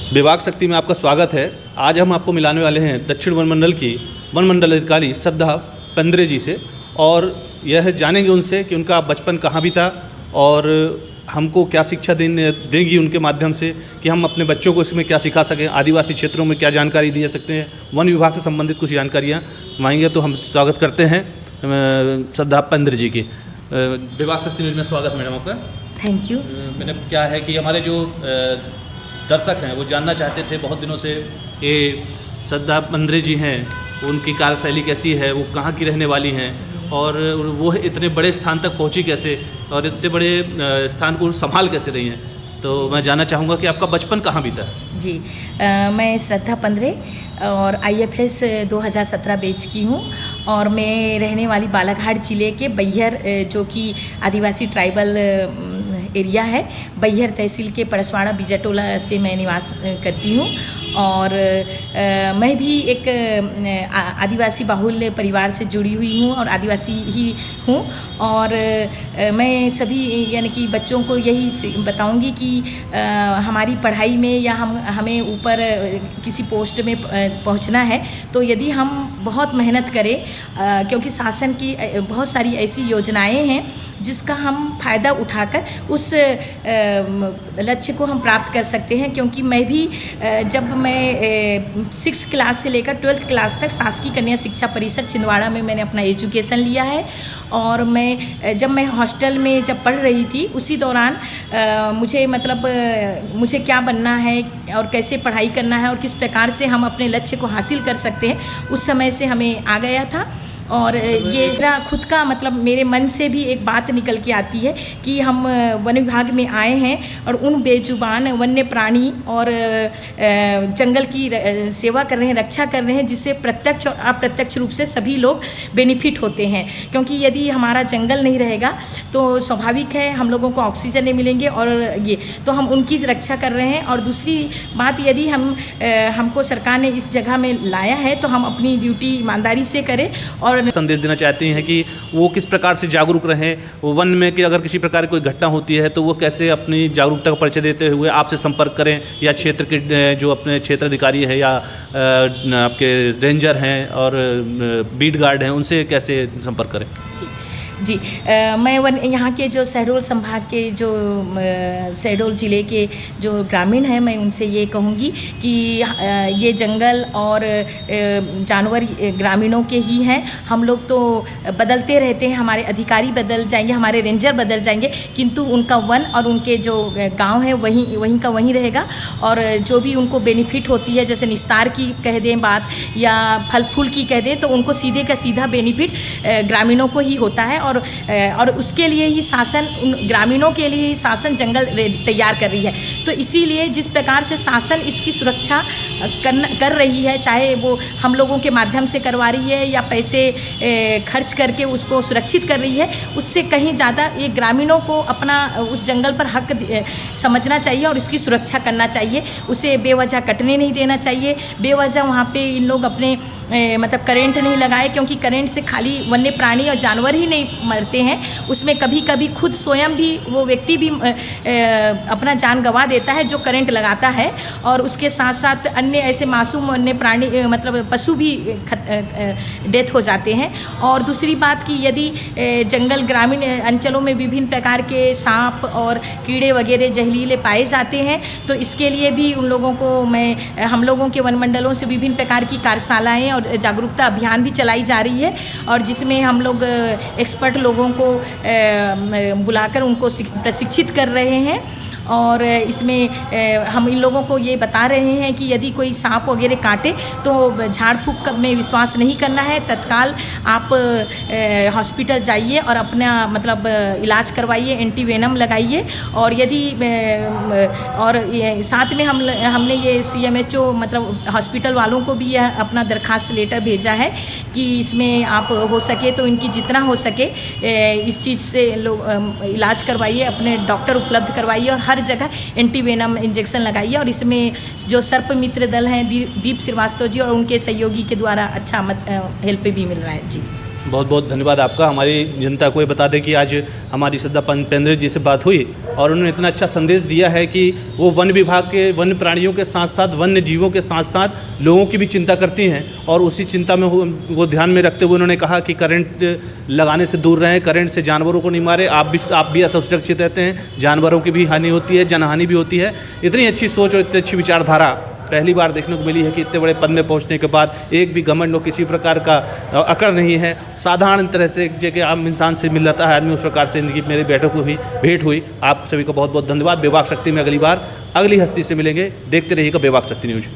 विभाग शक्ति में आपका स्वागत है। आज हम आपको मिलाने वाले हैं दक्षिण वन मंडल की वन मंडल अधिकारी श्रद्धा पंद्रे जी से, और यह जानेंगे उनसे कि उनका बचपन कहाँ बीता और हमको क्या शिक्षा देंगी उनके माध्यम से कि हम अपने बच्चों को इसमें क्या सिखा सकें, आदिवासी क्षेत्रों में क्या जानकारी दी जा सकते हैं, वन विभाग से संबंधित कुछ जानकारियाँ मांगेंगे। तो हम स्वागत करते हैं श्रद्धा पंद्रे जी की। विभाग शक्ति में स्वागत मैडम आपका। Thank you. मैंने क्या है कि हमारे जो दर्शक हैं वो जानना चाहते थे बहुत दिनों से, ये श्रद्धा पंद्रे जी हैं, उनकी कार्यशैली कैसी है, वो कहाँ की रहने वाली हैं और वो इतने बड़े स्थान तक पहुँची कैसे और इतने बड़े स्थान को संभाल कैसे रही हैं। तो मैं जानना चाहूँगा कि आपका बचपन कहाँ बीता। जी, मैं श्रद्धा पंद्रे और IFS 2017 बैच की हूँ और मैं रहने वाली बालाघाट ज़िले के बैहर, जो कि आदिवासी ट्राइबल एरिया है, बैहर तहसील के परसवाड़ा बिजटोला से मैं निवास करती हूँ। और मैं भी एक आदिवासी बाहुल्य परिवार से जुड़ी हुई हूँ और आदिवासी ही हूँ। और मैं सभी यानी कि बच्चों को यही बताऊँगी कि हमारी पढ़ाई में या हमें ऊपर किसी पोस्ट में पहुँचना है तो यदि हम बहुत मेहनत करें, क्योंकि शासन की बहुत सारी ऐसी योजनाएं हैं जिसका हम फ़ायदा उठाकर उस लक्ष्य को हम प्राप्त कर सकते हैं। क्योंकि मैं भी जब मैं 6th क्लास से लेकर 12th क्लास तक शासकीय कन्या शिक्षा परिषद छिंदवाड़ा में मैंने अपना एजुकेशन लिया है। और जब मैं हॉस्टल में जब पढ़ रही थी उसी दौरान मुझे क्या बनना है और कैसे पढ़ाई करना है और किस प्रकार से हम अपने लक्ष्य को हासिल कर सकते हैं, उस समय से हमें आ गया था। और ये मेरा खुद का मेरे मन से भी एक बात निकल के आती है कि हम वन विभाग में आए हैं और उन बेजुबान वन्य प्राणी और जंगल की सेवा कर रहे हैं, रक्षा कर रहे हैं, जिससे प्रत्यक्ष और अप्रत्यक्ष रूप से सभी लोग बेनिफिट होते हैं। क्योंकि यदि हमारा जंगल नहीं रहेगा तो स्वाभाविक है हम लोगों को ऑक्सीजन नहीं मिलेंगे और ये तो हम उनकी रक्षा कर रहे हैं। और दूसरी बात, यदि हमको सरकार ने इस जगह में लाया है तो हम अपनी ड्यूटी ईमानदारी से करें। और संदेश देना चाहती हैं कि वो किस प्रकार से जागरूक रहें, वो वन में कि अगर किसी प्रकार की कोई घटना होती है तो वो कैसे अपनी जागरूकता का परिचय देते हुए आपसे संपर्क करें, या क्षेत्र के जो अपने क्षेत्र अधिकारी हैं या आपके रेंजर हैं और बीट गार्ड हैं उनसे कैसे संपर्क करें। जी, मैं यहाँ के जो शहडोल संभाग के जो शहडोल ज़िले के जो ग्रामीण हैं, मैं उनसे ये कहूँगी कि ये जंगल और जानवर ग्रामीणों के ही हैं। हम लोग तो बदलते रहते हैं, हमारे अधिकारी बदल जाएंगे, हमारे रेंजर बदल जाएंगे, किंतु उनका वन और उनके जो गांव है वहीं का वहीं रहेगा। और जो भी उनको बेनिफिट होती है, जैसे निस्तार की कह दें बात या फल फूल की कह दें, तो उनको सीधे का सीधा बेनिफिट ग्रामीणों को ही होता है। और उसके लिए ही शासन, उन ग्रामीणों के लिए ही शासन जंगल तैयार कर रही है। तो इसीलिए जिस प्रकार से शासन इसकी सुरक्षा कर रही है, चाहे वो हम लोगों के माध्यम से करवा रही है या पैसे खर्च करके उसको सुरक्षित कर रही है, उससे कहीं ज़्यादा ये ग्रामीणों को अपना उस जंगल पर हक समझना चाहिए और इसकी सुरक्षा करना चाहिए। उसे बेवजह कटने नहीं देना चाहिए, बेवजह वहाँ पे इन लोग अपने करेंट नहीं लगाए, क्योंकि करेंट से खाली वन्य प्राणी और जानवर ही नहीं मरते हैं, उसमें कभी कभी खुद स्वयं भी वो व्यक्ति भी अपना जान गंवा देता है जो करंट लगाता है। और उसके साथ साथ अन्य ऐसे मासूम अन्य प्राणी पशु भी डेथ हो जाते हैं। और दूसरी बात कि यदि जंगल ग्रामीण अंचलों में विभिन्न प्रकार के सांप और कीड़े वगैरह जहरीले पाए जाते हैं, तो इसके लिए भी उन लोगों को हम लोगों के वन मंडलों से विभिन्न प्रकार की कार्यशालाएँ और जागरूकता अभियान भी चलाई जा रही है, और जिसमें हम लोग एक्सपर्ट लोगों को बुलाकर उनको प्रशिक्षित कर रहे हैं। और इसमें हम इन लोगों को ये बता रहे हैं कि यदि कोई सांप वगैरह काटे तो झाड़ फूँक में विश्वास नहीं करना है, तत्काल आप हॉस्पिटल जाइए और अपना इलाज करवाइए, एंटीवेनम लगाइए। और यदि और साथ में हमने ये CMHO हॉस्पिटल वालों को भी यह अपना दरखास्त लेटर भेजा है कि इसमें आप हो सके तो इनकी जितना हो सके इस चीज़ से लोग इलाज करवाइए, अपने डॉक्टर उपलब्ध करवाइए और हर जगह एंटीवेनम इंजेक्शन लगाइए। और इसमें जो सर्प मित्र दल हैं दीप श्रीवास्तव जी और उनके सहयोगी के द्वारा अच्छा हेल्प भी मिल रहा है। जी। बहुत बहुत धन्यवाद आपका। हमारी जनता को ये बता दें कि आज हमारी श्रद्धा पेंद्रे जी से बात हुई और उन्होंने इतना अच्छा संदेश दिया है कि वो वन विभाग के वन्य प्राणियों के साथ साथ वन्य जीवों के साथ साथ लोगों की भी चिंता करती हैं और उसी चिंता में वो ध्यान में रखते हुए उन्होंने कहा कि करंट लगाने से दूर रहें, करंट से जानवरों को नहीं मारे, आप भी असुरक्षित रहते हैं, जानवरों की भी हानि होती है, जनहानि भी होती है। इतनी अच्छी सोच और इतनी अच्छी विचारधारा पहली बार देखने को मिली है कि इतने बड़े पद में पहुंचने के बाद एक भी घमंड और किसी प्रकार का अकड़ नहीं है। साधारण तरह से जगह आम इंसान से मिल जाता है आदमी, उस प्रकार से इनकी मेरे बैठक हुई, भेंट हुई। आप सभी को बहुत बहुत धन्यवाद। बेबाक शक्ति में अगली बार अगली हस्ती से मिलेंगे। देखते रहिएगा बेबाक शक्ति न्यूज़।